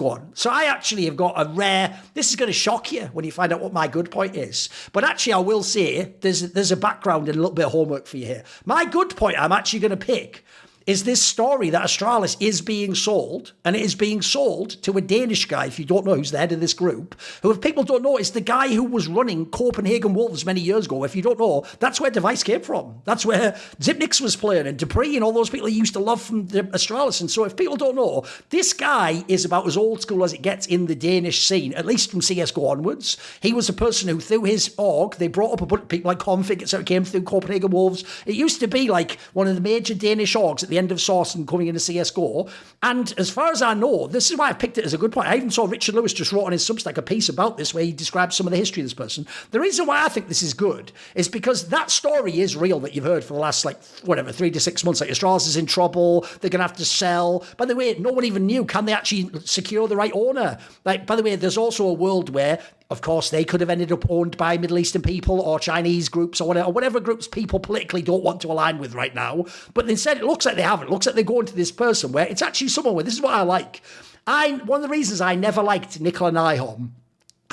Go on. So I actually have got a rare, this is going to shock you when you find out what my good point is. But actually I will say there's a background and a little bit of homework for you here. My good point I'm actually going to pick is this story that Astralis is being sold, and it is being sold to a Danish guy, if you don't know, who's the head of this group, who, if people don't know, is the guy who was running Copenhagen Wolves many years ago. If you don't know, that's where Device came from. That's where Zipnix was playing, and Dupree and all those people he used to love from the Astralis. And so if people don't know, this guy is about as old school as it gets in the Danish scene, at least from CSGO onwards. He was a person who, through his org, they brought up a bunch of people like Config, so it came through Copenhagen Wolves. It used to be like one of the major Danish orgs at the end of Source and coming into CSGO. And as far as I know, this is why I picked it as a good point. I even saw Richard Lewis just wrote on his Substack a piece about this where he describes some of the history of this person. The reason why I think this is good is because that story is real that you've heard for the last, 3 to 6 months. Like, Astralis is in trouble. They're going to have to sell. By the way, no one even knew, can they actually secure the right owner? Like, by the way, there's also a world where, of course, they could have ended up owned by Middle Eastern people or Chinese groups or whatever groups people politically don't want to align with right now. But instead, it looks like they haven't. It looks like they're going to this person where it's actually someone where this is what I like. One of the reasons I never liked Nicola Nyholm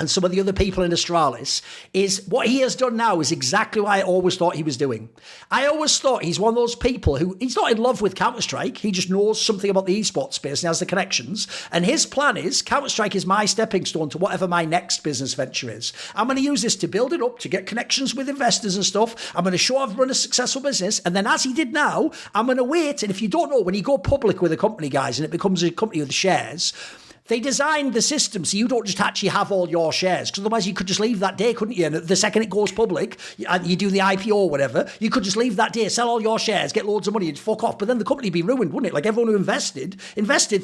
and some of the other people in Astralis is what he has done now is exactly what I always thought he was doing. I always thought he's one of those people who, he's not in love with Counter-Strike. He just knows something about the esports space and has the connections. And his plan is, Counter-Strike is my stepping stone to whatever my next business venture is. I'm going to use this to build it up, to get connections with investors and stuff. I'm going to show I've run a successful business. And then as he did now, I'm going to wait. And if you don't know, when you go public with a company, guys, and it becomes a company with shares, they designed the system so you don't just actually have all your shares, because otherwise you could just leave that day, couldn't you? And the second it goes public, and you do the IPO or whatever, you could just leave that day, sell all your shares, get loads of money and fuck off. But then the company would be ruined, wouldn't it? Like, everyone who invested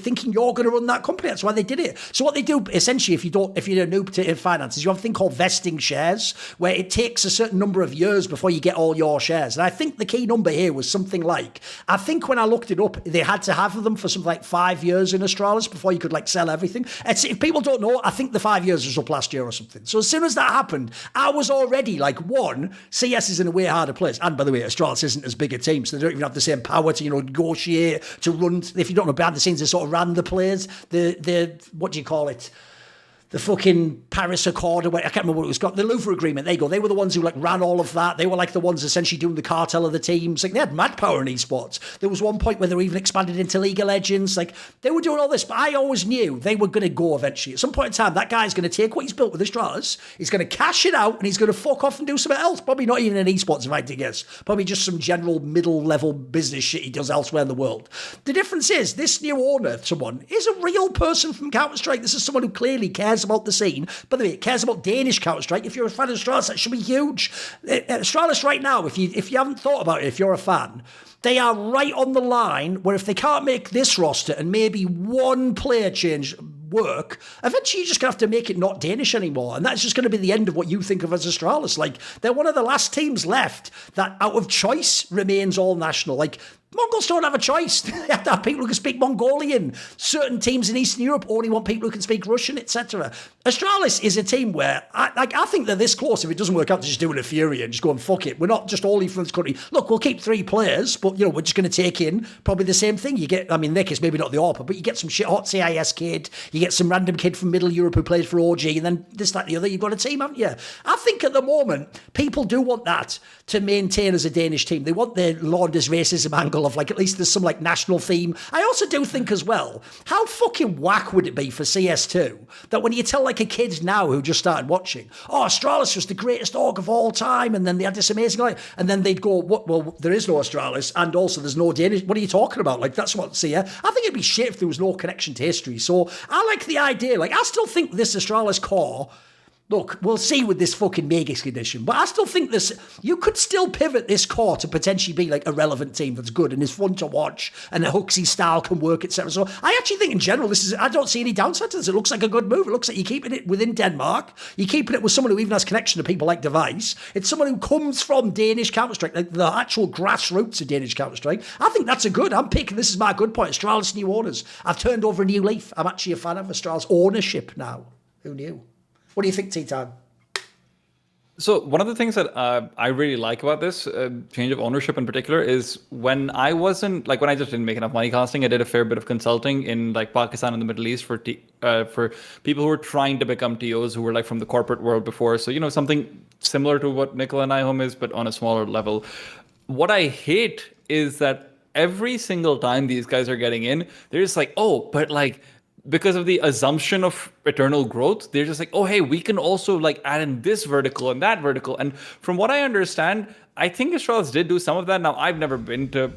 thinking you're going to run that company. That's why they did it. So what they do, essentially, if you're a noob to finance, is you have a thing called vesting shares, where it takes a certain number of years before you get all your shares. And I think the key number here was something like, I think when I looked it up, they had to have them for something like 5 years in Astralis before you could sell everything. If people don't know, I think the 5 years was up last year or something. So as soon as that happened, I was already CS is in a way harder place. And by the way, Astralis isn't as big a team, so they don't even have the same power to, negotiate, to run. If you don't know, behind the scenes, they sort of ran the players. The what do you call it? The fucking Paris Accord, or I can't remember what it was called, the Louvre Agreement, there you go. They were the ones who ran all of that. They were the ones essentially doing the cartel of the teams. They had mad power in esports. There was one point where they were even expanded into League of Legends. They were doing all this, but I always knew they were going to go eventually. At some point in time, that guy's going to take what he's built with Astralis, he's going to cash it out, and he's going to fuck off and do something else. Probably not even in esports, if I had to guess. Probably just some general middle-level business shit he does elsewhere in the world. The difference is, this new owner, someone, is a real person from Counter-Strike. This is someone who clearly cares about the scene. By the way, it cares about Danish Counter-Strike. If you're a fan of Astralis, that should be huge. Astralis right now, if you haven't thought about it, if you're a fan, they are right on the line where if they can't make this roster and maybe one player change work, eventually you're just going to have to make it not Danish anymore. And that's just going to be the end of what you think of as Astralis. They're one of the last teams left that out of choice remains all national. Mongols don't have a choice. They have to have people who can speak Mongolian. Certain teams in Eastern Europe only want people who can speak Russian, etc. Astralis is a team where I think they're this close. If it doesn't work out, to just doing a Fury and just going, fuck it. We're not just only from this country. Look, we'll keep 3 players, but we're just going to take in probably the same thing. You get, in their case, maybe not the AWPA, but you get some shit hot CIS kid. You get some random kid from Middle Europe who plays for OG, and then this, that, the other. You've got a team, haven't you? I think at the moment, people do want that to maintain as a Danish team. They want the Launders racism angle of at least there's some national theme. I also do think as well, how fucking whack would it be for CS2 that when you tell a kid now who just started watching, Astralis was the greatest org of all time, and then they had this amazing and then they'd go, what? Well, there is no Astralis, and also there's no Danish. What are you talking about? That's what CS. I think it'd be shit if there was no connection to history. So I like the idea. I still think this Astralis core. Look, we'll see with this fucking Vegas condition, but I still think you could still pivot this core to potentially be a relevant team that's good and is fun to watch, and the Huxley style can work, etc. So I actually think in general, I don't see any downside to this. It looks like a good move. It looks like you're keeping it within Denmark. You're keeping it with someone who even has connection to people like Device. It's someone who comes from Danish Counter-Strike, the actual grassroots of Danish Counter-Strike. I think that's I'm picking, this is my good point, Astralis new owners. I've turned over a new leaf. I'm actually a fan of Astralis ownership now. Who knew? What do you think, Tea Time? So one of the things that I really like about this change of ownership in particular is when I wasn't like when I just didn't make enough money casting, I did a fair bit of consulting in like Pakistan and the Middle East for people who were trying to become TOs who were like from the corporate world before. So something similar to what Nicola and I home is, but on a smaller level. What I hate is that every single time these guys are getting in, they're just like, oh, but like because of the assumption of eternal growth, they're just like, oh, hey, we can also like add in this vertical and that vertical. And from what I understand, I think Astralis did do some of that. Now, I've never been to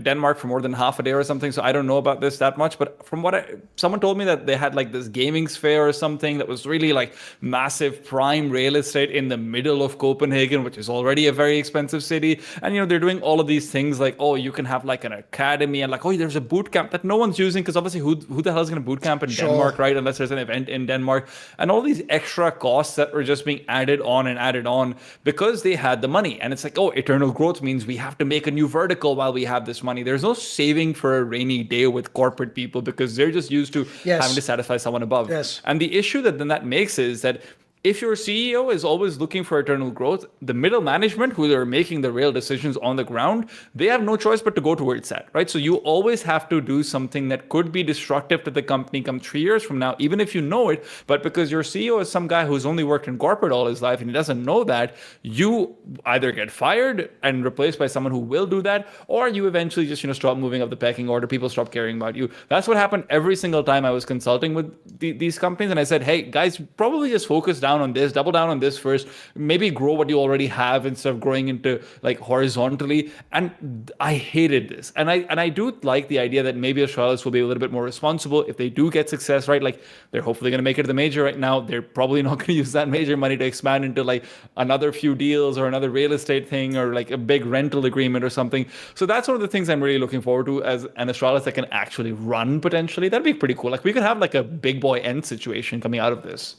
Denmark for more than half a day or something, so I don't know about this that much. But from what someone told me that they had like this gaming sphere or something that was really like massive prime real estate in the middle of Copenhagen, which is already a very expensive city. And they're doing all of these things like, oh, you can have like an academy and like, oh, there's a boot camp that no one's using because obviously who the hell is going to boot camp in Denmark, right? Unless there's an event in Denmark, and all these extra costs that were just being added on because they had the money. And it's like, oh, eternal growth means we have to make a new vertical while we have this money. There's no saving for a rainy day with corporate people because they're just used to having to satisfy someone above. Yes. And the issue that makes is that if your CEO is always looking for eternal growth, the middle management who are making the real decisions on the ground, they have no choice but to go towards that, right? So you always have to do something that could be destructive to the company come 3 years from now, even if you know it. But because your CEO is some guy who's only worked in corporate all his life and he doesn't know that, you either get fired and replaced by someone who will do that, or you eventually just stop moving up the pecking order. People stop caring about you. That's what happened every single time I was consulting with these companies. And I said, hey, guys, probably just focus down on this, double down on this first, maybe grow what you already have instead of growing into like horizontally. And I hated this. And I do like the idea that maybe Astralis will be a little bit more responsible if they do get success, right? Like they're hopefully going to make it to the major right now. They're probably not going to use that major money to expand into like another few deals or another real estate thing or like a big rental agreement or something. So that's one of the things I'm really looking forward to as an Astralis that can actually run potentially. That'd be pretty cool. Like we could have like a big boy end situation coming out of this.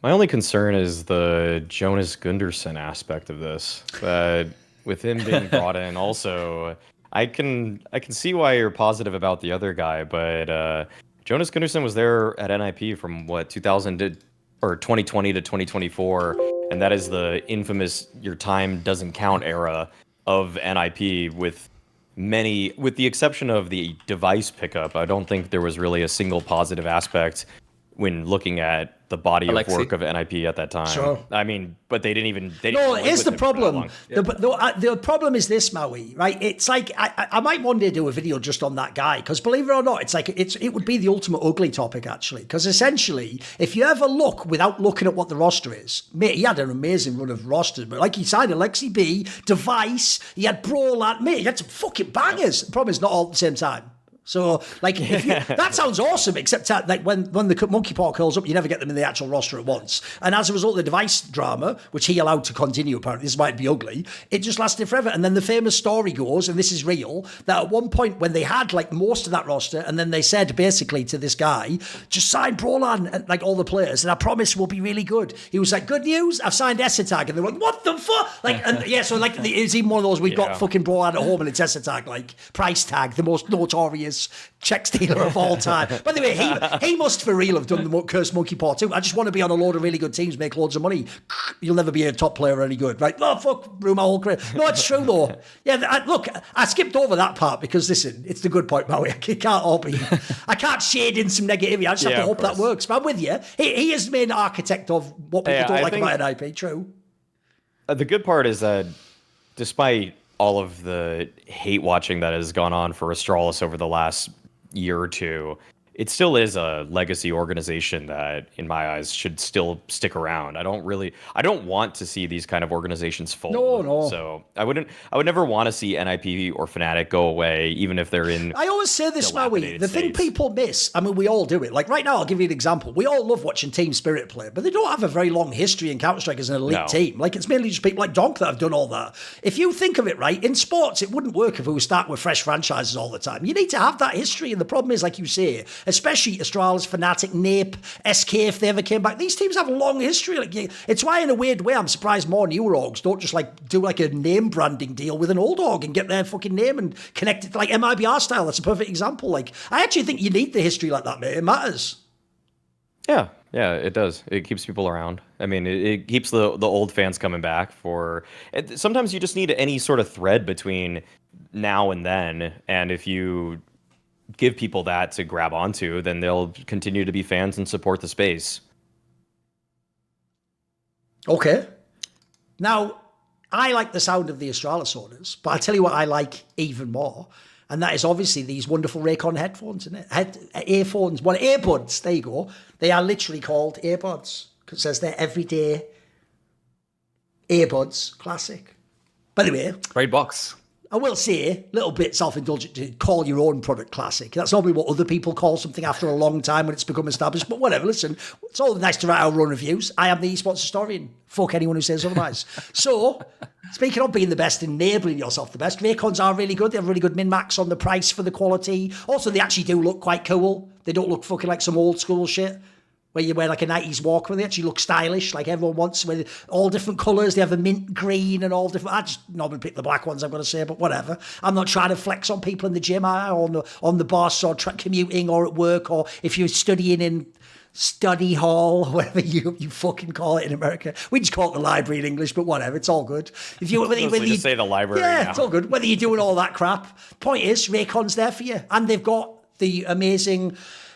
My only concern is the Jonas Gunderson aspect of this. With him being brought in, also, I can see why you're positive about the other guy, but Jonas Gunderson was there at NIP from 2020 to 2024, and that is the infamous "your time doesn't count" era of NIP. With the exception of the device pickup, I don't think there was really a single positive aspect when looking at the body of work of NIP at that time. Sure. I mean, but they didn't even... Here's the problem. The problem is this, Maui, right? It's like, I might one day do a video just on that guy, because believe it or not, it's like, it would be the ultimate ugly topic, actually. Because essentially, if you ever look without looking at what the roster is, mate, he had an amazing run of rosters, but like he signed Alexi B, Device, he had Brolat, mate, he had some fucking bangers. The problem is not all at the same time. So, like, that sounds awesome, except like when the monkey paw curls up, you never get them in the actual roster at once. And as a result of the device drama, which he allowed to continue, apparently, this might be ugly, it just lasted forever. And then the famous story goes, and this is real, that at one point when they had, like, most of that roster, and then they said, basically, to this guy, just sign Brolan and, like, all the players, and I promise we'll be really good. He was like, good news, I've signed Essetag. And they were like, what the fuck? Like, and yeah, so, like, it's even one of those, we've got fucking Brolan at home, and it's Essetag, like, price tag, the most notorious check stealer of all time. By the way, he must for real have done the cursed monkey paw too. I just want to be on a load of really good teams, make loads of money. You'll never be a top player or any good, right? Oh, fuck, ruin my whole career. No, it's true though. Yeah, look, I skipped over that part because listen, it's the good point, Maui. I can't shade in some negativity. I just have to hope that works. But I'm with you. He is the main architect of what people don't like about an IP. True. The good part is that despite all of the hate watching that has gone on for Astralis over the last year or two, it still is a legacy organization that, in my eyes, should still stick around. I don't want to see these kind of organizations fold. No. So I would never want to see NIP or Fnatic go away, even if they're in. I always say this, Maui. The thing people miss, I mean, we all do it. Like right now, I'll give you an example. We all love watching Team Spirit play, but they don't have a very long history in Counter-Strike as an elite team. Like it's mainly just people like Donk that have done all that. If you think of it, right, in sports, it wouldn't work if we were starting with fresh franchises all the time. You need to have that history, and the problem is, like you say, especially Astralis, Fnatic, Nape, SK, if they ever came back. These teams have a long history. Like, it's why, in a weird way, I'm surprised more newer orgs don't just like do like a name branding deal with an old org and get their fucking name and connect it to like MIBR style. That's a perfect example. Like, I actually think you need the history like that, mate. It matters. Yeah, Yeah, it does. It keeps people around. I mean, it keeps the old fans coming back for. Sometimes you just need any sort of thread between now and then, and if you give people that to grab onto, then they'll continue to be fans and support the space. Okay. Now, I like the sound of the Astralis orders, but I'll tell you what I like even more. And that is obviously these wonderful Raycon headphones, isn't it? Earphones, well, earbuds, there you go. They are literally called earbuds because it says they're everyday earbuds classic. By the way, Great box. I will say, a little bit self-indulgent to call your own product classic. That's normally what other people call something after a long time when it's become established. But whatever, listen, it's all nice to write our own reviews. I am the esports historian. Fuck anyone who says otherwise. So, speaking of being the best and enabling yourself the best, Raycons are really good. They have really good min-max on the price for the quality. Also, they actually do look quite cool. They don't look fucking like some old school shit where you wear like a 90s Walkman. They actually look stylish, like everyone wants, with all different colours. They have the mint green and all different. I just normally pick the black ones, I'm going to say, but whatever. I'm not trying to flex on people in the gym or on the bus or commuting or at work, or if you're studying in study hall, whatever you fucking call it in America. We just call it the library in English, but whatever, it's all good. If you just say the library. Yeah, now. It's all good. Whether you're doing all that crap. Point is, Raycon's there for you, and they've got the amazing.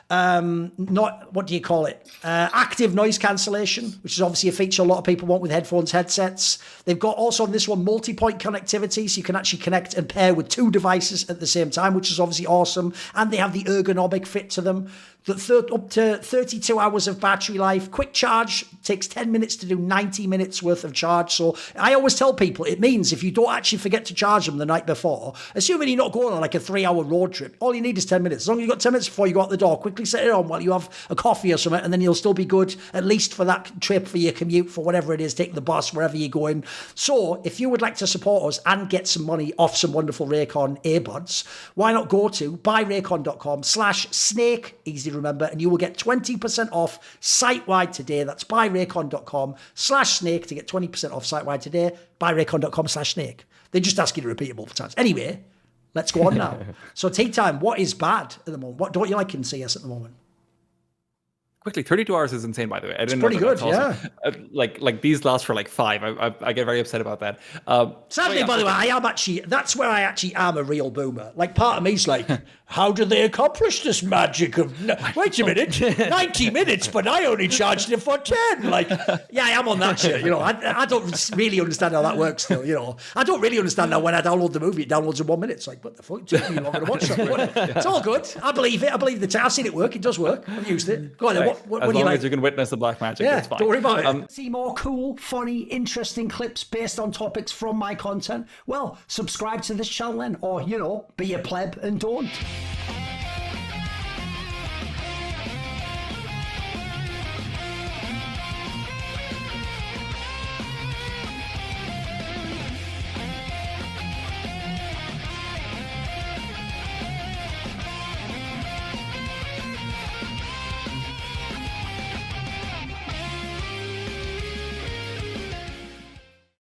Not what do you call it? Active noise cancellation, which is obviously a feature a lot of people want with headphones, headsets. They've got also on this one multi-point connectivity, so you can actually connect and pair with two devices at the same time, which is obviously awesome. And they have the ergonomic fit to them. Up to 32 hours of battery life. Quick charge takes 10 minutes to do 90 minutes worth of charge. So I always tell people it means if you don't actually forget to charge them the night before, assuming you're not going on like a 3-hour road trip, all you need is 10 minutes. As long as you've got 10 minutes before you go out the door, quickly set it on while you have a coffee or something, and then you'll still be good, at least for that trip, for your commute, for whatever it is, take the bus, wherever you're going. So if you would like to support us and get some money off some wonderful Raycon earbuds, why not go to buyraycon.com/snake, easy to remember, and you will get 20% off site-wide today. That's buyraycon.com/snake to get 20% off site-wide today. Buyraycon.com/snake. They just ask you to repeat it multiple times. Anyway, let's go on now. So tea time, what is bad at the moment? What don't you like in CS at the moment? Quickly, 32 hours is insane, by the way. I didn't pretty know that. good, yeah. Like these last for like 5. I get very upset about that. Sadly, by the way, that's where I actually am a real boomer. Like, part of me's like, how do they accomplish this magic of, wait a minute, 90 minutes, but I only charged it for 10. Like, yeah, I am on that shit, you know. I don't really understand how that works still, you know. I don't really understand how when I download the movie, it downloads in 1 minute. It's like, what the fuck? It took me longer to watch that. It's all good. I believe it. I believe I've seen it work. It does work. I've used it. Go on then. What as do you long like? as you can witness the black magic, Yeah, that's fine. don't worry about it. See more cool, funny, interesting clips based on topics from my content? Well, subscribe to this channel then, or, you know, be a pleb and don't.